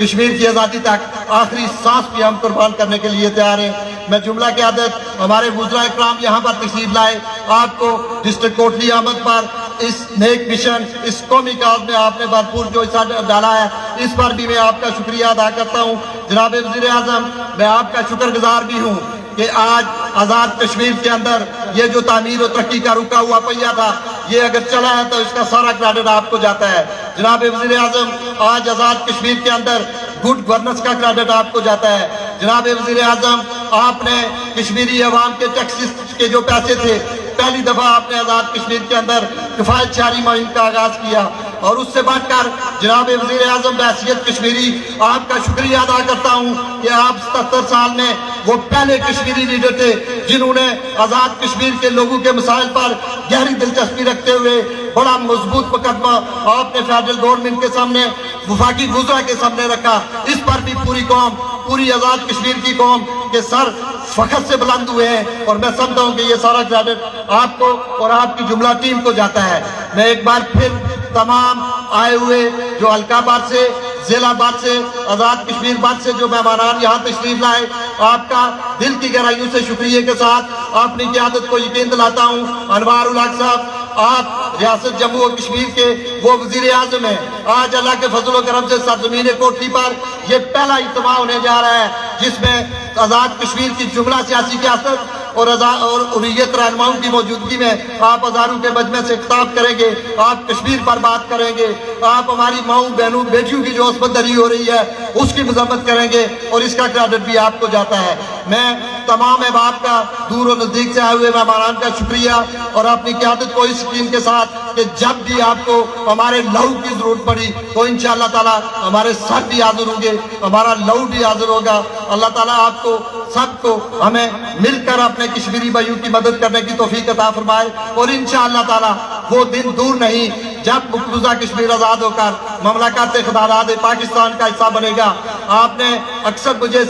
کشمیر کی آزادی تک آخری سانس بھی ہم قربان کرنے کے لیے تیار ہیں۔ میں جملہ قیادت ہمارے وزراء اکرام یہاں پر تشریف لائے، آپ کو ڈسٹرکٹ کوٹلی آمد پر اس نیک مشن، اس قومی کاز میں آپ نے بھرپور جو حصہ ڈالا ہے، اس پر بھی میں آپ کا شکریہ ادا کرتا ہوں۔ جناب وزیر اعظم، میں آپ کا شکر گزار بھی ہوں کہ آج آزاد کشمیر کے اندر یہ جو تعمیر و ترقی کا رکا ہوا پہیہ تھا، یہ اگر چلا ہے تو اس کا سارا کریڈٹ آپ کو جاتا ہے۔ جناب وزیر اعظم، آج آزاد کشمیر کے اندر گڈ گورننس کا کریڈٹ آپ کو جاتا ہے۔ جناب وزیر اعظم، آپ نے کشمیری عوام کے ٹیکسز کے جو پیسے تھے، پہلی دفعہ آپ نے آزاد کشمیر کے اندر کفایت شعری مہم کا آغاز کیا، اور اس سے بڑھ کر جناب وزیر اعظم بحیثیت کشمیری آپ کا شکریہ ادا کرتا ہوں کہ آپ 77 سال میں وہ پہلے کشمیری لیڈر تھے جنہوں نے آزاد کشمیر کے لوگوں کے مسائل پر گہری دلچسپی رکھتے ہوئے بڑا مضبوط مقدمہ آپ نے فیڈرل گورنمنٹ کے سامنے، وفاقی وزراء کے سامنے رکھا۔ اس پر بھی پوری قوم، پوری آزاد کشمیر کی قوم کے سر فخر سے بلند ہوئے ہیں، اور میں سمجھتا ہوں کہ یہ سارا کریڈٹ آپ کو اور آپ کی جملہ ٹیم کو جاتا ہے۔ میں ایک بار پھر تمام آئے ہوئے جو حلقہ بات سے، ضلع بات سے، آزاد کشمیر بات سے جو مہمانان یہاں تشریف لائے، آپ کا دل کی گہرائیوں سے شکریہ کے ساتھ اپنی قیادت کو یقین دلاتا ہوں۔ انوار الحق صاحب، آپ ریاست جموں و کشمیر کے وہ وزیر اعظم ہیں، آج اللہ کے فضل و کرم سے سرزمین کوٹلی پر یہ پہلا اجتماع ہونے جا رہا ہے جس میں آزاد کشمیر کی جملہ سیاسی قیادت اور حریت رہنماؤں کی موجودگی میں آپ ہزاروں کے مجمع سے خطاب کریں گے، آپ کشمیر پر بات کریں گے، آپ ہماری ماؤں بہنوں بیٹیوں کی جو عصمت دری ہو رہی ہے اس کی مذمت کریں گے، اور اس کا کریڈٹ بھی آپ کو جاتا ہے۔ میں تمام احباب کا، دور و نزدیک سے آئے ہوئے مہمانان کا شکریہ، اور اپنی قیادت کو اس یقین کے ساتھ کہ جب بھی آپ کو ہمارے لہو کی ضرورت پڑی تو انشاءاللہ تعالی ہمارے سر بھی حاضر ہوں گے، ہمارا لہو بھی حاضر ہوگا۔ اللہ تعالیٰ آپ کو سب کو ہمیں مل کر اپنے کشمیری بھائیوں کی مدد کرنے کی توفیق عطا فرمائے، اور انشاءاللہ تعالی وہ دن دور نہیں جب مقبوضہ کشمیر آزاد ہو کر مملکت خداداد پاکستان کا حصہ بنے گا۔ آپ نے اکثر مجھے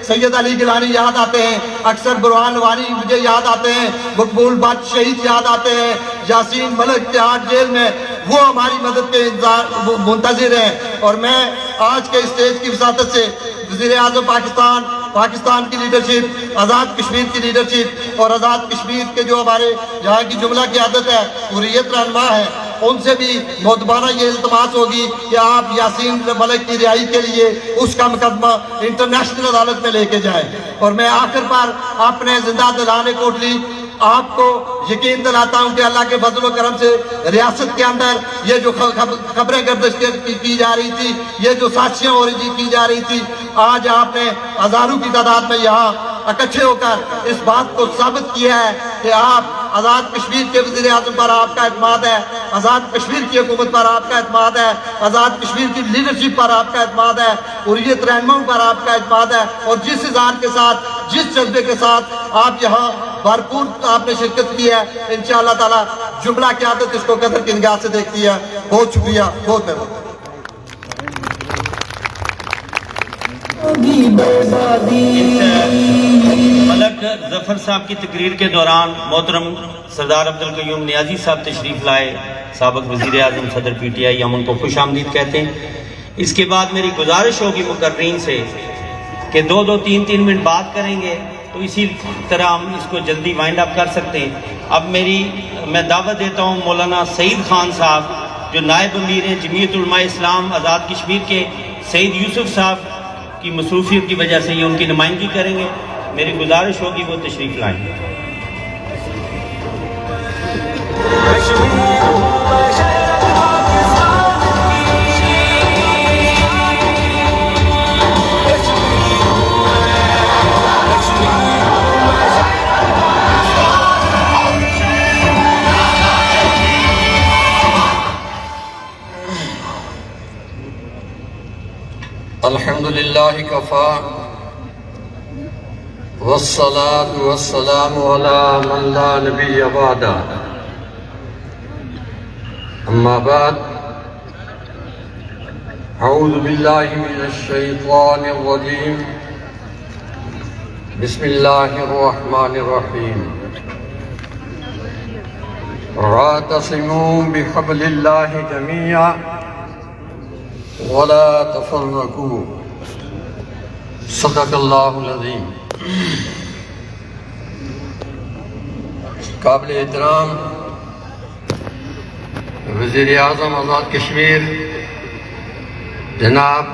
سید علی گیلانی یاد آتے ہیں، اکثر برہان وانی مجھے یاد آتے ہیں، مقبول بٹ شہید یاد آتے ہیں، یاسین ملک تہاڑ جیل میں وہ ہماری مدد کے منتظر ہیں، اور میں آج کے اسٹیج کی وساطت سے وزیر اعظم پاکستان کی لیڈرشپ، آزاد کشمیر کی لیڈرشپ، اور آزاد کشمیر کے جو ہمارے یہاں کی جملہ قیادت ہے، حریت رہنما ہے، ان سے بھی مؤدبانہ یہ التماس ہوگی کہ آپ یاسین ملک کی رہائی کے لیے اس کا مقدمہ انٹرنیشنل عدالت میں لے کے جائیں۔ اور میں آخر پر اپنے زندہ دلان کوٹلی آپ کو یقین دلاتا ہوں کہ اللہ کے فضل و کرم سے ریاست کے اندر یہ جو خبریں گردش کی جا رہی تھی، یہ جو سازشیں کی جا رہی تھی، آج آپ نے ہزاروں کی تعداد میں یہاں اکٹھے ہو کر اس بات کو ثابت کیا ہے کہ آپ آزاد کشمیر کے وزیر اعظم پر آپ کا اعتماد ہے، آزاد کشمیر کی حکومت پر آپ کا اعتماد ہے، آزاد کشمیر کی لیڈرشپ پر آپ کا اعتماد ہے، حریت رہنماؤں پر آپ کا اعتماد ہے، اور جس اذعان کے ساتھ، جس جذبے کے ساتھ آپ یہاں بھرپور آپ نے شرکت کی ہے، انشاءاللہ تعالی جملہ قیادت اس کو قدر کی نگاہ سے دیکھتی ہے۔ بہت شکریہ، بہت مہربانی۔ ملک ظفر صاحب کی تقریر کے دوران محترم سردار عبدالقیوم نیازی صاحب تشریف لائے، سابق وزیر اعظم صدر پی ٹی آئی، ہم ان کو خوش آمدید کہتے ہیں۔ اس کے بعد میری گزارش ہوگی مقررین سے کہ 2-3 منٹ بات کریں گے، تو اسی طرح ہم اس کو جلدی وائنڈ اپ کر سکتے ہیں۔ اب میں دعوت دیتا ہوں مولانا سعید خان صاحب جو نائب امیر ہیں جمعیت علماء اسلام آزاد کشمیر کے، سعید یوسف صاحب کی مصروفیت کی وجہ سے یہ ان کی نمائندگی کریں گے، میری گزارش ہوگی وہ تشریف لائیں۔ الحمدللہ کفا والصلاة والسلام علی من لا نبی بعدہ، اما بعد، اعوذ باللہ من الشیطان الرجیم، بسم اللہ الرحمن الرحیم، واعتصموا بحبل اللہ جميعا ولا تفرقوا صدق اللہ العظیم۔ قابل احترام وزیر اعظم آزاد کشمیر جناب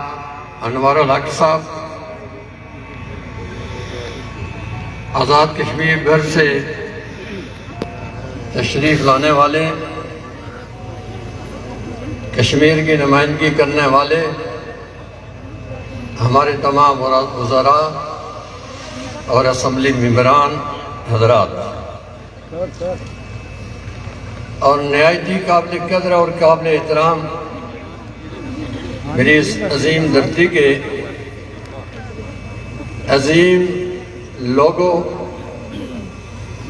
انوار الحق صاحب، آزاد کشمیر گھر سے تشریف لانے والے، کشمیر کی نمائندگی کرنے والے ہمارے تمام وزراء اور اسمبلی ممبران حضرات، اور نہایت ہی قابل قدر اور قابل احترام میری اس عظیم دھرتی کے عظیم لوگوں،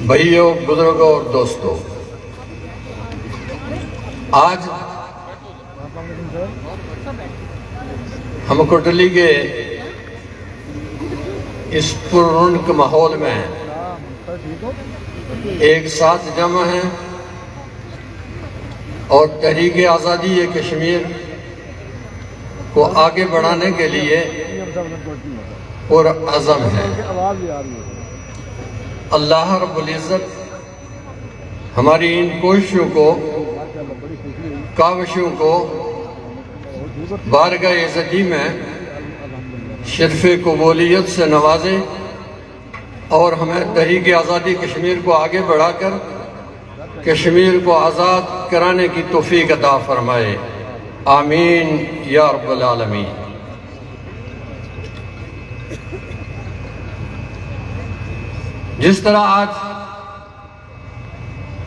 بھائیوں، بزرگوں اور دوستوں، آج ہم کوٹلی کے اس پررونق ماحول میں ایک ساتھ جمع ہیں اور تحریک آزادی کشمیر کو آگے بڑھانے کے لیے پرعزم ہیں۔ اللہ رب العزت ہماری ان کوششوں کو، کاوشوں کو بارگاہ عزتی میں شرف قبولیت سے نوازے اور ہمیں تحریک آزادی کشمیر کو آگے بڑھا کر کشمیر کو آزاد کرانے کی توفیق عطا فرمائے، آمین یا رب العالمین۔ جس طرح آج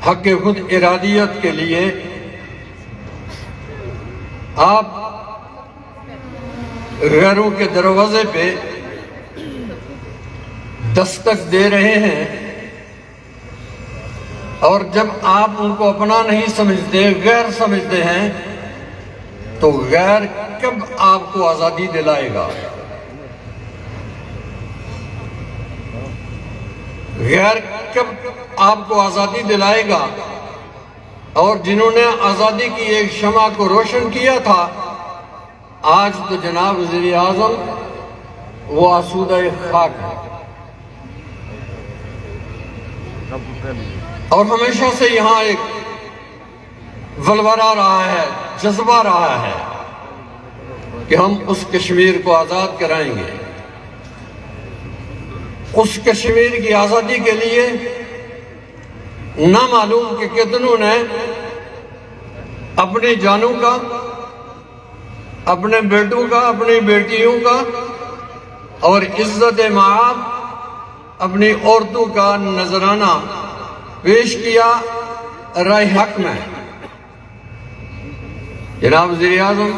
حق خود ارادیت کے لیے آپ غیروں کے دروازے پہ دستک دے رہے ہیں، اور جب آپ ان کو اپنا نہیں سمجھتے، غیر سمجھتے ہیں، تو غیر کب آپ کو آزادی دلائے گا؟ غیر کب آپ کو آزادی دلائے گا؟ اور جنہوں نے آزادی کی ایک شمع کو روشن کیا تھا، آج تو جناب وزیر اعظم وہ آسودہ خاک ہے، اور ہمیشہ سے یہاں ایک ولورہ رہا ہے، جذبہ رہا ہے کہ ہم اس کشمیر کو آزاد کرائیں گے۔ اس کشمیر کی آزادی کے لیے نہ معلوم کہ کتنوں نے اپنی جانوں کا، اپنے بیٹوں کا، اپنی بیٹیوں کا اور عزت مآب اپنی عورتوں کا نذرانہ پیش کیا رائے حق میں۔ جناب وزیر اعظم،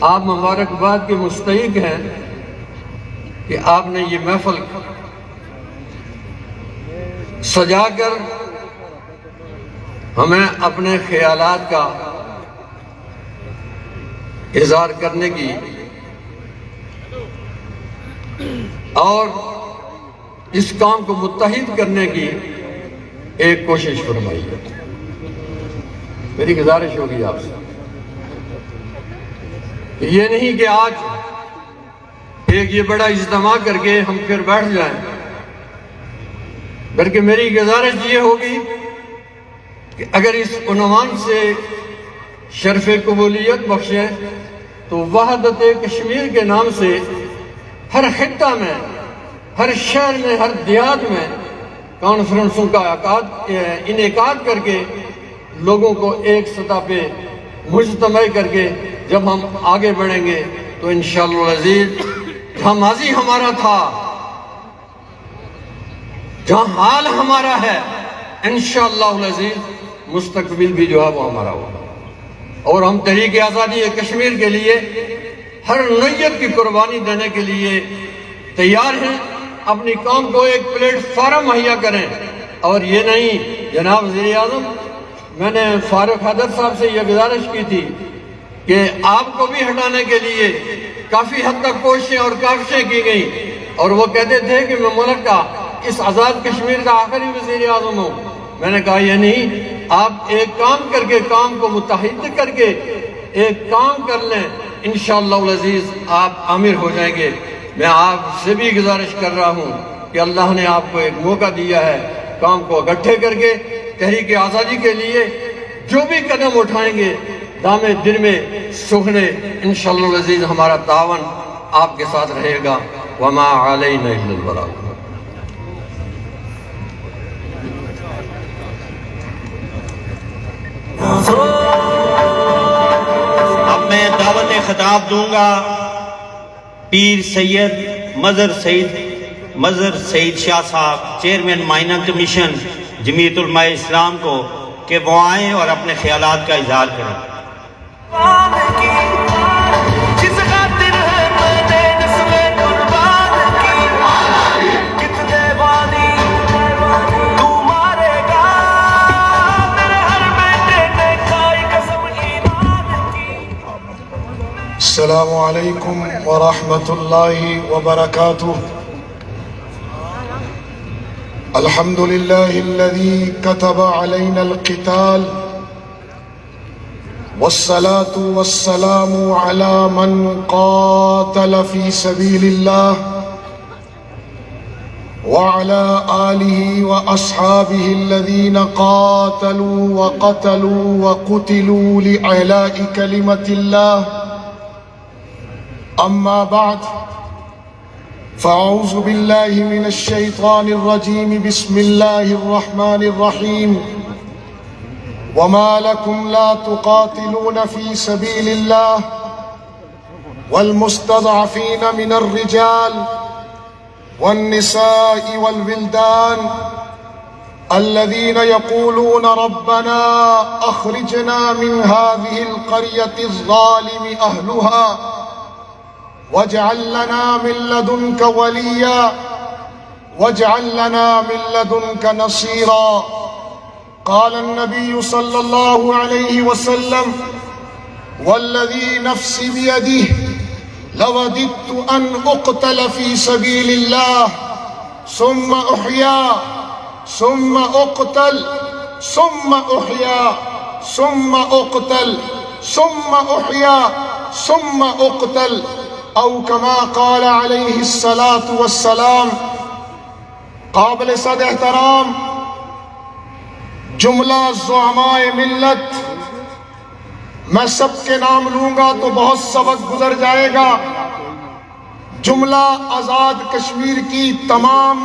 آپ مبارکباد کے مستحق ہیں کہ آپ نے یہ محفل سجا کر ہمیں اپنے خیالات کا اظہار کرنے کی اور اس کام کو متحد کرنے کی ایک کوشش فرمائی ہے۔ میری گزارش ہوگی آپ سے، یہ نہیں کہ آج ایک یہ بڑا اجتماع کر کے ہم پھر بیٹھ جائیں، بلکہ میری گزارش یہ ہوگی کہ اگر اس عنوان سے شرف قبولیت بخشیں تو وحدت کشمیر کے نام سے ہر خطہ میں، ہر شہر میں، ہر دیہات میں کانفرنسوں کا انعقاد کر کے لوگوں کو ایک سطح پہ مجتمع کر کے جب ہم آگے بڑھیں گے تو انشاءاللہ العزیز جہاں ماضی ہمارا تھا، جہاں حال ہمارا ہے، انشاءاللہ العزیز مستقبل بھی جو ہے وہ ہمارا ہوگا، اور ہم تحریک آزادی کشمیر کے لیے ہر نوعیت کی قربانی دینے کے لیے تیار ہیں۔ اپنی قوم کو ایک پلیٹ فارم مہیا کریں، اور یہ نہیں جناب وزیر اعظم، میں نے فاروق حیدر صاحب سے یہ گزارش کی تھی کہ آپ کو بھی ہٹانے کے لیے کافی حد تک کوششیں اور کاوشیں کی گئیں، اور وہ کہتے تھے کہ میں ملک کا اس آزاد کشمیر کا آخری وزیر اعظم ہوں۔ میں نے کہا یہ نہیں، آپ ایک کام کر کے، کام کو متحد کر کے ایک کام کر لیں، انشاءاللہ العزیز آپ عامر ہو جائیں گے۔ میں آپ سے بھی گزارش کر رہا ہوں کہ اللہ نے آپ کو ایک موقع دیا ہے، کام کو اکٹھے کر کے تحریک آزادی کے لیے جو بھی قدم اٹھائیں گے دام دن میں سکھنے، انشاءاللہ العزیز ہمارا تعاون آپ کے ساتھ رہے گا۔ وما علینا الا البلاغ۔ اب میں دعوت خطاب دوں گا پیر سید مظہر سعید شاہ صاحب، چیئرمین مائننگ کمیشن جمعیت علماء اسلام کو، کہ وہ آئیں اور اپنے خیالات کا اظہار کریں۔ السلام علیکم ورحمۃ اللہ وبرکاتہ۔ الحمد للہ الذی کتب علینا القتال والصلاة والسلام علی من قاتل فی سبیل اللہ وعلی آلہ واصحابہ الذین قاتلوا وقتلوا وقتلوا لإعلاء کلمۃ اللہ۔ أما بعد فأعوذ بالله من الشيطان الرجيم، بسم الله الرحمن الرحيم۔ وما لكم لا تقاتلون في سبيل الله والمستضعفين من الرجال والنساء والولدان الذين يقولون ربنا أخرجنا من هذه القرية الظالم أهلها واجعل لنا من لدنك وليا واجعل لنا من لدنك نصيرا۔ قال النبي صلى الله عليه وسلم والذي نفسي بيده لوددت أن أقتل في سبيل الله ثم أحيا ثم أقتل ثم أحيا ثم أقتل ثم أحيا ثم أقتل، او کما قال علیہ الصلاة والسلام۔ قابل صد احترام جملہ زعماء ملت، میں سب کے نام لوں گا تو بہت سبق گزر جائے گا۔ جملہ آزاد کشمیر کی تمام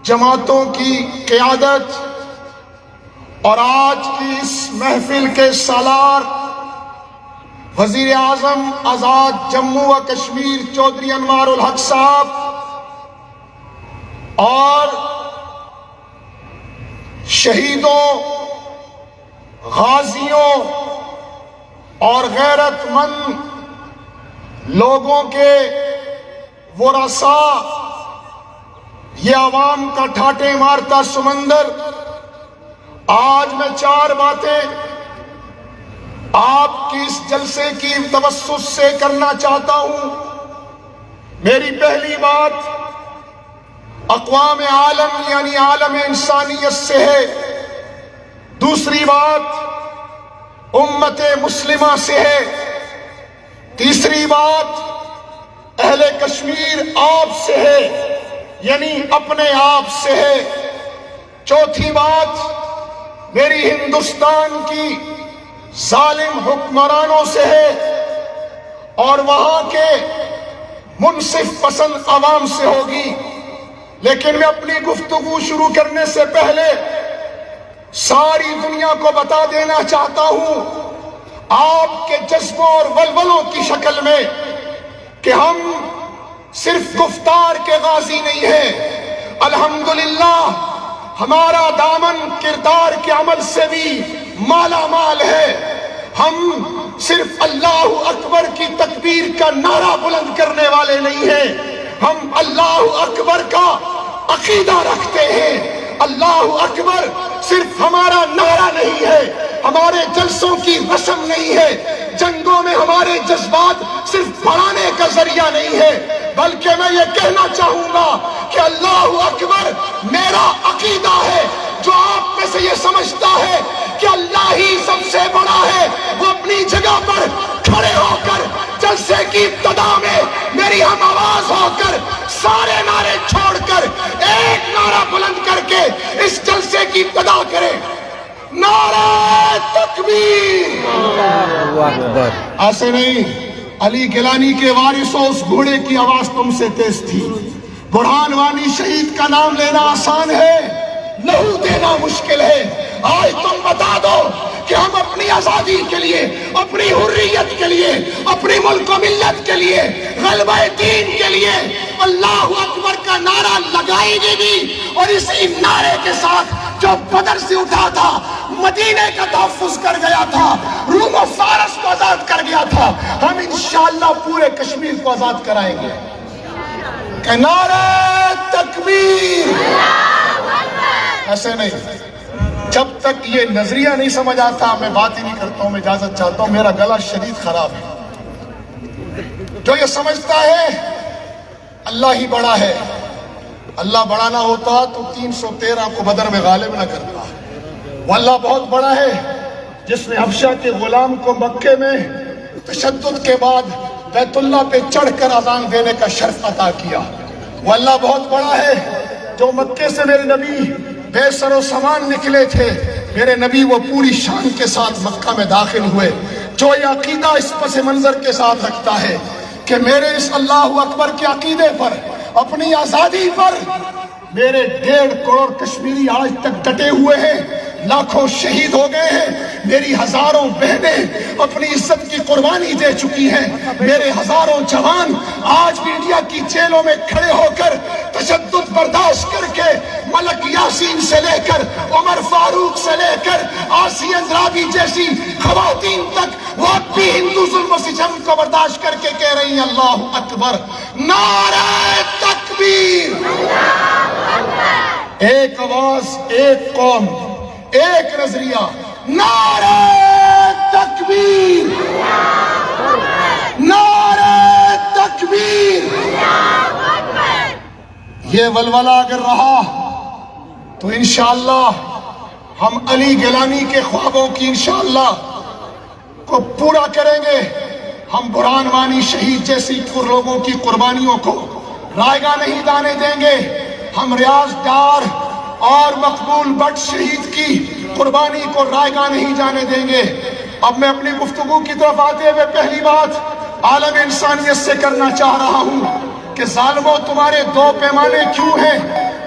جماعتوں کی قیادت اور آج کی اس محفل کے سالار وزیر اعظم آزاد جموں و کشمیر چودھری انوار الحق صاحب اور شہیدوں، غازیوں اور غیرت مند لوگوں کے ورثاء، یہ عوام کا ٹھاٹے مارتا سمندر، آج میں 4 باتیں آپ کی اس جلسے کی توسط سے کرنا چاہتا ہوں۔ میری پہلی بات اقوام عالم یعنی عالم انسانیت سے ہے، دوسری بات امت مسلمہ سے ہے، تیسری بات اہل کشمیر آپ سے ہے یعنی اپنے آپ سے ہے، چوتھی بات میری ہندوستان کی ظالم حکمرانوں سے ہے اور وہاں کے منصف پسند عوام سے ہوگی۔ لیکن میں اپنی گفتگو شروع کرنے سے پہلے ساری دنیا کو بتا دینا چاہتا ہوں آپ کے جذبوں اور ولولوں کی شکل میں کہ ہم صرف گفتار کے غازی نہیں ہیں، الحمدللہ ہمارا دامن کردار کے عمل سے بھی مالا مال ہے۔ ہم صرف اللہ اکبر کی تکبیر کا نعرہ بلند کرنے والے نہیں ہیں، ہم اللہ اکبر کا عقیدہ رکھتے ہیں۔ اللہ اکبر صرف ہمارا نعرہ نہیں ہے، ہمارے جلسوں کی رسم نہیں ہے، جنگوں میں ہمارے جذبات صرف بڑھانے کا ذریعہ نہیں ہے، بلکہ میں یہ کہنا چاہوں گا کہ اللہ اکبر میرا عقیدہ ہے۔ جو آپ میں سے یہ سمجھتا ہے کہ اللہ ہی سب سے بڑا ہے، وہ اپنی جگہ پر کھڑے ہو کر جلسے کی ابتدا میں میری ہم آواز ہو کر سارے نعرے چھوڑ کر ایک نعرہ بلند کر کے اس جلسے کی ابتدا کرے، نعرہ تکبیر۔ ایسے نہیں، علی گیلانی کے وارثوں، اس گھوڑے کی آواز تم سے تیز تھی۔ برہان وانی شہید کا نام لینا آسان ہے، لہو دینا مشکل ہے۔ آج تم بتا دو کہ ہم اپنی آزادی کے لیے، اپنی حریت کے لیے، اپنی ملک و ملت کے لیے، غلبہ دین کے لیے اللہ اکبر کا نعرہ لگائیں گے بھی، اور اسی نعرے کے ساتھ جو بدر سے اٹھا تھا، مدینے کا تحفظ کر گیا تھا، روم و فارس کو آزاد کر گیا تھا، ہم انشاءاللہ پورے کشمیر کو آزاد کرائیں گے۔ کہ نعرہ تکبیر۔ ایسے نہیں، جب تک یہ نظریہ نہیں سمجھ آتا میں بات ہی نہیں کرتا ہوں، میں اجازت چاہتا ہوں، میرا گلا شدید خراب ہے۔ جو یہ سمجھتا ہے اللہ ہی بڑا ہے، اللہ بڑا نہ ہوتا تو 313 کو بدر میں غالب نہ کرتا۔ وہ اللہ بہت بڑا ہے جس نے حبشہ کے غلام کو مکے میں تشدد کے بعد بیت اللہ پہ چڑھ کر اذان دینے کا شرف عطا کیا۔ وہ اللہ بہت بڑا ہے جو مکے سے میرے نبی بے سر و سامان نکلے تھے، میرے نبی وہ پوری شان کے ساتھ مکہ میں داخل ہوئے۔ جو یہ عقیدہ اس پس منظر کے ساتھ رکھتا ہے کہ میرے اس اللہ اکبر کے عقیدے پر، اپنی آزادی پر میرے 1.5 کروڑ کشمیری آج تک ڈٹے ہوئے ہیں، لاکھوں شہید ہو گئے ہیں، میری ہزاروں بہنیں اپنی عزت کی قربانی دے چکی ہیں، میرے ہزاروں جوان آج بھی انڈیا کی جیلوں میں کھڑے ہو کر تشدد برداشت کر کے ملک یاسین سے لے کر عمر فاروق سے لے کر آسیہ اندرابی جیسی خواتین تک وہ اب بھی ہندو ظلم و ستم کو برداشت کر کے کہہ رہی ہیں اللہ اکبر، نعرہ تکبیر۔ ایک آواز، ایک قوم، ایک نظریہ، نعرہ تکبیر، نعرہ تکبیر۔ یہ ولولہ اگر رہا تو انشاءاللہ ہم علی گیلانی کے خوابوں کی انشاءاللہ کو پورا کریں گے۔ ہم برہان وانی شہید جیسی لوگوں کی قربانیوں کو رائیگاں نہیں جانے دیں گے۔ ہم ریاض ڈار اور مقبول بٹ شہید کی قربانی کو رائیگاں نہیں جانے دیں گے۔ اب میں اپنی گفتگو کی طرف آتے ہوئے پہلی بات عالم انسانیت سے کرنا چاہ رہا ہوں کہ ظالموں تمہارے 2 پیمانے کیوں ہیں؟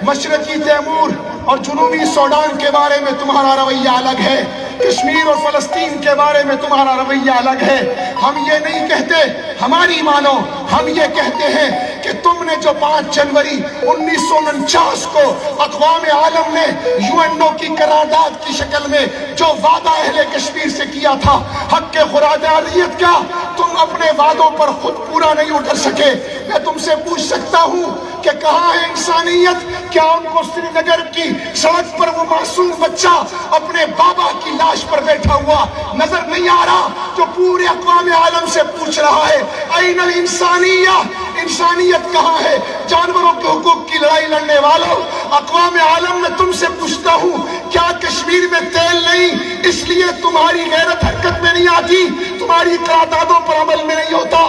مشرقی تیمور اور جنوبی سوڈان کے بارے میں تمہارا رویہ الگ ہے، کشمیر اور فلسطین کے بارے میں تمہارا رویہ الگ ہے۔ ہم یہ نہیں کہتے ہماری مانو، ہم یہ کہتے ہیں کہ تم نے جو 5 جنوری 1949 کو اقوام عالم نے UN کی قرارداد کی شکل میں جو وعدہ اہل کشمیر سے کیا تھا حق کے خراداریت کا، تم اپنے وعدوں پر خود پورا نہیں اتر سکے۔ میں تم سے پوچھ سکتا ہوں کہ کہاں ہے انسانیت؟ کیا ان کو سری نگر کی سڑک پر وہ معصوم بچہ اپنے بابا کی لاش پر بیٹھا ہوا نظر نہیں آ رہا جو پورے اقوام عالم سے پوچھ رہا ہے این الانسانیہ؟ انسانیت کہاں ہے؟ جانوروں کے حقوق کی لڑائی لڑنے والوں، اقوام عالم میں تم سے پوچھتا ہوں کیا کشمیر میں تیل نہیں اس لیے تمہاری غیرت حرکت میں نہیں آتی، تمہاری قراردادوں پر عمل میں نہیں ہوتا؟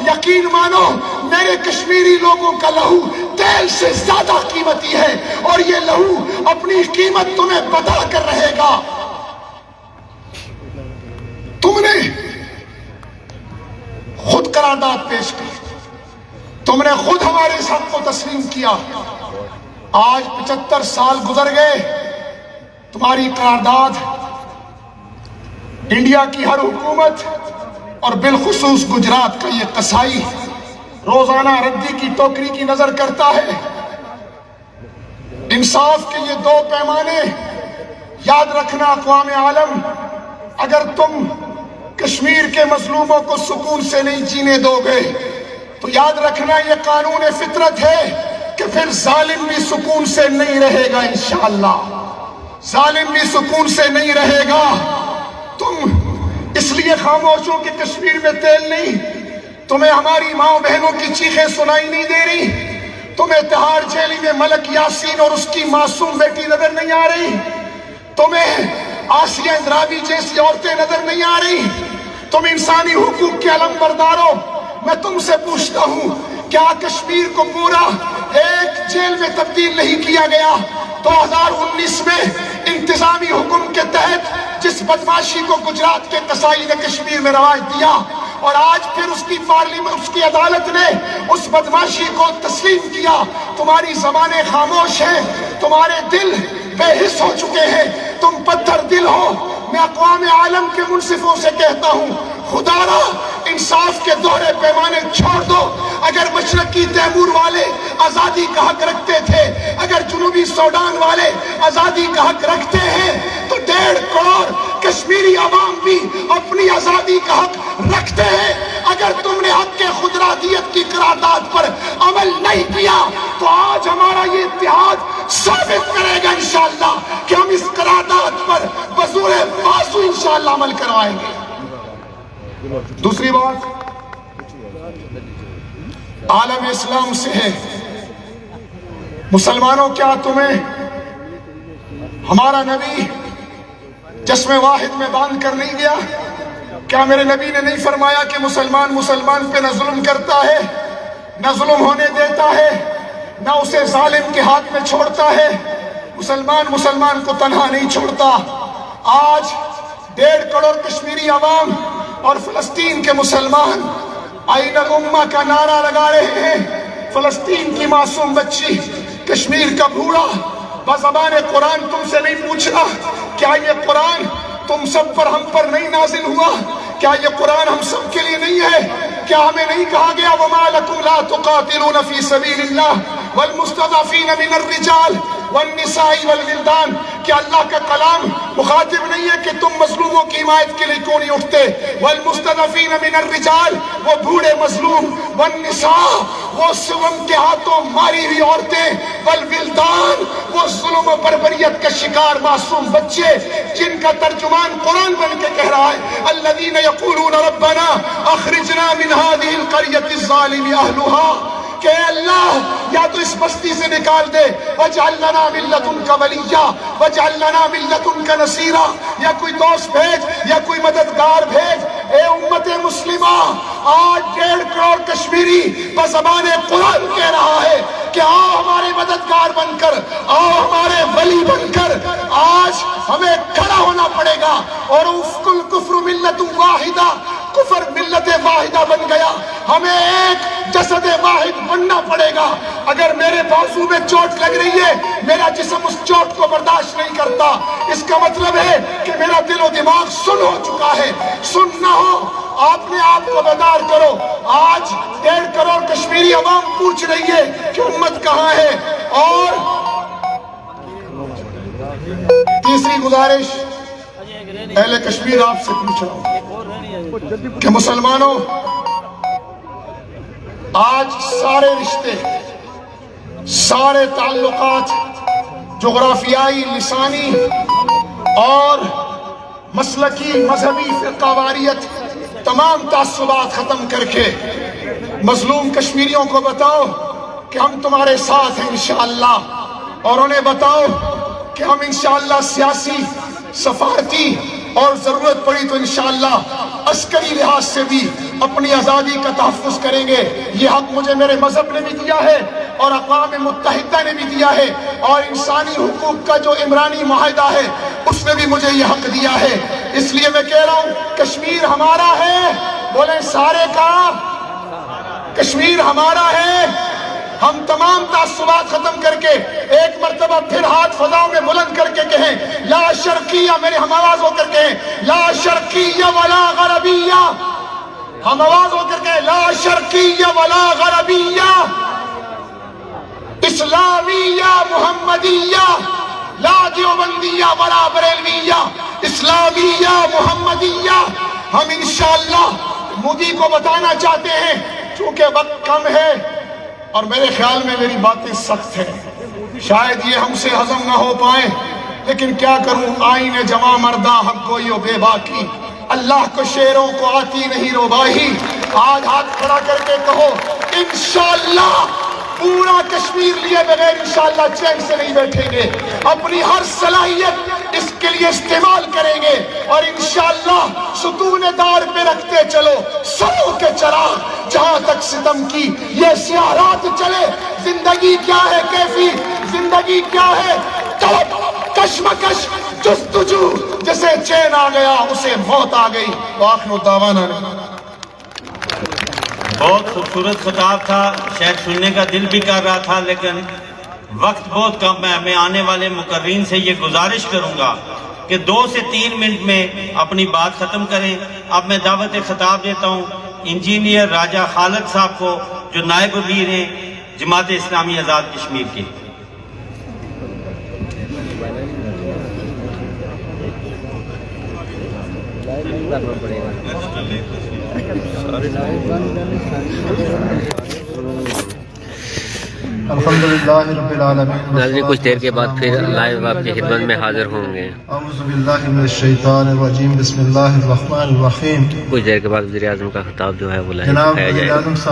یقین مانو میرے کشمیری لوگوں کا لہو تیل سے زیادہ قیمتی ہے، اور یہ لہو اپنی قیمت تمہیں بتا کر رہے گا۔ تم نے خود قرارداد پیش کی، تم نے خود ہمارے اس حق کو تسلیم کیا۔ آج 75 سال گزر گئے، تمہاری قرارداد انڈیا کی ہر حکومت اور بالخصوص گجرات کا یہ قصائی روزانہ ردی کی ٹوکری کی نظر کرتا ہے۔ انصاف کے یہ 2 پیمانے یاد رکھنا اقوام عالم، اگر تم کشمیر کے مظلوموں کو سکون سے نہیں جینے دو گے تو یاد رکھنا یہ قانون فطرت ہے کہ پھر ظالم بھی سکون سے نہیں رہے گا، انشاءاللہ ظالم بھی سکون سے نہیں رہے گا۔ تم اس لیے خاموش ہو کہ کشمیر میں تیل نہیں، تمہیں ہماری ماں بہنوں کی چیخیں سنائی نہیں دے رہی، تمہیں تہاڑ جیلی میں ملک یاسین اور اس کی معصوم بیٹی نظر نہیں آ رہی، تمہیں آسیہ اندرابی جیسی عورتیں نظر نہیں آ رہی؟ تم انسانی حقوق کے علم بردارو، میں تم سے پوچھتا ہوں کیا کشمیر کو پورا ایک جیل میں تبدیل نہیں کیا گیا؟ 2019 میں انتظامی حکم کے تحت جس بدماشی کو گجرات کے قصائی نے کشمیر میں رواج دیا، اور آج پھر اس کی پارلیمنٹ، اس کی عدالت نے اس بدماشی کو تسلیم کیا۔ تمہاری زبانیں خاموش ہیں، تمہارے دل بے حس ہو چکے ہیں، تم پتھر دل ہو۔ میں اقوام عالم کے منصفوں سے کہتا ہوں، خدا را انصاف کے دوہرے پیمانے چھوڑ دو۔ اگر مشرقی تیمور والے آزادی کا حق رکھتے تھے، اگر جنوبی سوڈان والے آزادی کا حق رکھتے ہیں، تو 1.5 کروڑ کشمیری عوام بھی اپنی آزادی کا حق رکھتے ہیں۔ اگر تم نے حق کے خودارادیت کی قرارداد پر عمل نہیں کیا تو آج ہمارا یہ اتحاد ثابت کرے گا انشاءاللہ کہ ہم اس قرارداد پر بزور بازو انشاءاللہ عمل کروائیں گے۔ دوسری بات عالم اسلام سے ہے، مسلمانوں کیا تمہیں ہمارا نبی جسم واحد میں باندھ کر نہیں گیا؟ کیا میرے نبی نے نہیں فرمایا کہ مسلمان مسلمان پہ نہ ظلم کرتا ہے، نہ ظلم ہونے دیتا ہے، نہ اسے ظالم کے ہاتھ میں چھوڑتا ہے؟ مسلمان مسلمان کو تنہا نہیں چھوڑتا۔ آج 1.5 کروڑ کشمیری عوام اور فلسطین کے مسلمان آئین الامہ کا نعرہ لگا رہے ہیں۔ فلسطین کی معصوم بچی، کشمیر کا بھوڑا بزبان قرآن تم سے نہیں پوچھ رہا کیا یہ قرآن تم سب پر، ہم پر نہیں نازل ہوا؟ کیا یہ قرآن ہم سب کے لیے نہیں ہے؟ کیا ہمیں نہیں کہا گیا وَمَا لَكُمْ لَا تُقَاتِلُونَ فِي سَبِيلِ اللَّهِ وَالْمُسْتَضْعَفِينَ مِنَ الرِّجَالِ وَالنِّسَاءِ وَالْوِلْدَانِ؟ کیا اللہ کا کلام مخاطب نہیں ہے کہ تم مظلوموں کی حمایت کے لیے کیوں نہیں اٹھتے؟ وَالْمُسْتَضْعَفِينَ مِنَ الرِّجَالِ، وہ بوڑھے مظلوم، وَالنِّسَاء، وہ سوم کے ہاتھوں ماری ہوئی عورتیں، وَالْوِلْدَانِ، وہ ظلم و بربریت کا شکار معصوم بچے جن کا ترجمان قرآن بن کے کہہ رہا ہے الذین یقولون ربنا اخرجنا من هذه القرية الظالم اهلها، کہ اے اللہ یا تو اس بستی سے نکال دے، وَاجْعَلْ لَنَا مِن لَّدُنْكَ وَلِيًّا وَاجْعَلْ لَنَا مِن لَّدُنْكَ نَصِيرًا، یا کوئی دوست بھیج یا کوئی مددگار بھیج۔ اے امت مسلمہ، آج 1.5 کروڑ کشمیری بزبان قرآن کہہ رہا ہے کہ آؤ ہمارے مددگار بن کر، آؤ ہمارے ولی بن کر۔ آج ہمیں کھڑا ہونا پڑے گا، اور اُفْكُ الْكُفْرُ مِلَّةٌ وَاحِدَةٌ، کفر ملت واحدہ بن گیا، ہمیں ایک جسد واحد بننا پڑے گا۔ اگر میرے بازو میں چوٹ لگ رہی ہے، میرا جسم اس چوٹ کو برداشت نہیں کرتا، اس کا مطلب ہے کہ میرا دل و دماغ سن ہو چکا ہے۔ سن نہ ہو، آپ نے آپ کو بیدار کرو۔ آج 1.5 کروڑ کشمیری عوام پوچھ رہی ہے کہ امت کہاں ہے۔ اور تیسری گزارش اہل کشمیر آپ سے پوچھ رہا ہوں کہ مسلمانوں، آج سارے رشتے، سارے تعلقات، جغرافیائی، لسانی اور مسلکی، مذہبی، فرقہ واریت، تمام تعصبات ختم کر کے مظلوم کشمیریوں کو بتاؤ کہ ہم تمہارے ساتھ ہیں انشاءاللہ، اور انہیں بتاؤ کہ ہم انشاءاللہ سیاسی، سفارتی اور ضرورت پڑی تو انشاءاللہ عسکری لحاظ سے بھی اپنی آزادی کا تحفظ کریں گے۔ یہ حق مجھے میرے مذہب نے بھی دیا ہے اور اقوام متحدہ نے بھی دیا ہے، اور انسانی حقوق کا جو عمرانی معاہدہ ہے اس نے بھی مجھے یہ حق دیا ہے۔ اس لیے میں کہہ رہا ہوں کشمیر ہمارا ہے، بولیں سارے کا، کشمیر ہمارا ہے۔ ہم تمام تعصبات ختم کر کے ایک مرتبہ پھر ہاتھ فضاؤں میں بلند کر کے کہیں لا شرقیہ، میرے ہم آواز ہو کر کہیں لا شرقیہ ولا غربیہ، ہم آواز ہو کر کہیں لا شرقیہ ولا غربیہ، اسلامیہ محمدیہ، لا دیوبندیہ ولا بریلویہ، اسلامیہ محمدیہ۔ ہم انشاءاللہ مودی کو بتانا چاہتے ہیں، چونکہ وقت کم ہے اور میرے خیال میں میری باتیں سخت ہیں، شاید یہ ہم سے ہضم نہ ہو پائیں، لیکن کیا کروں، آئین جمع مردہ حق گوئی و بے باکی، اللہ کو شیروں کو آتی نہیں روباہی۔ آج ہاتھ کھڑا کر کے کہو انشاءاللہ پورا کشمیر لیے بغیر انشاءاللہ چین سے نہیں بیٹھیں گے، اپنی ہر صلاحیت اس کے لیے استعمال کریں گے اور انشاءاللہ ستون دار پہ رکھتے چلو سروں کے چراغ جہاں تک ستم کی یہ سیاہ رات چلے. زندگی کیا ہے کیفی، زندگی کیا ہے طلب، کشمکش، جستجو، جسے چین آ گیا اسے موت آ گئی. وآخر دعوانا بہت خوبصورت خطاب تھا، شاید سننے کا دل بھی کر رہا تھا، لیکن وقت بہت کم ہے. میں آنے والے مقررین سے یہ گزارش کروں گا کہ 2 سے 3 منٹ میں اپنی بات ختم کریں. اب میں دعوت خطاب دیتا ہوں انجینئر راجہ خالد صاحب کو، جو نائب وزیر ہیں جماعت اسلامی آزاد کشمیر کے. الحمدللہ رب العالمین. ناظرین کچھ دیر کے بعد پھر لائیو آپ کی خدمت میں حاضر ہوں گے. اعوذ باللہ من الشیطان الرجیم، بسم اللہ الرحمن الرحیم. کچھ دیر کے بعد وزیر اعظم کا خطاب جو ہے وہ لائیو جناب دکھایا وزیر جائے گا. اعظم صاحب